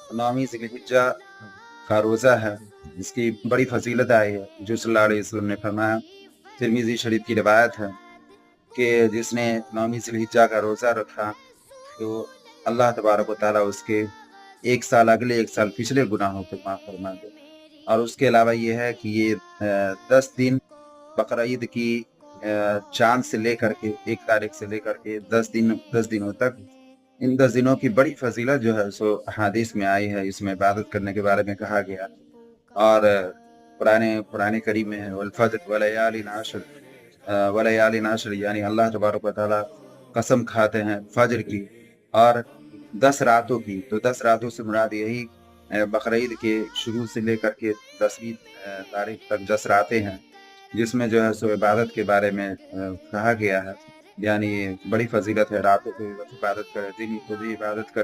नौवीं ज़िलहिज्जा का रोज़ा है, इसकी बड़ी फ़ज़ीलत आई है। जो सल्लल्लाहु अलैहि वसल्लम ने फरमाया, तिर्मिज़ी शरीफ की रिवायत है कि जिसने नौवीं ज़िलहिज्जा का रोज़ा रखा, तो अल्लाह तबारक व तआला उसके 1 साल अगले 1 साल पिछले गुनाहों को माफ़ फरमा दे। और उसके अलावा ये है कि ये 10 दिन बकरा ईद की चाँद से लेकर के 1 तारीख से लेकर के 10 दिनों तक, इन 10 दिनों की बड़ी फ़ज़ीलत जो है सो अहादीस में आई है, इसमें इबादत करने के बारे में कहा गया है। और कुरान करीम में है वल फ़ज्र व लयालिन अश्र, व लयालिन अश्र, यानी अल्लाह तबारक व तआला कसम खाते हैं फ़ज्र की और 10 रातों की। तो 10 रातों से मुराद यही बकरा ईद के शुरू से लेकर के 10वीं तारीख तक 10 रातें हैं, जिसमें जो है सो इबादत के बारे में कहा गया है। यानी बड़ी फ़ज़ीलत है, रातों को इबादत करें, दिन को भी इबादत करें।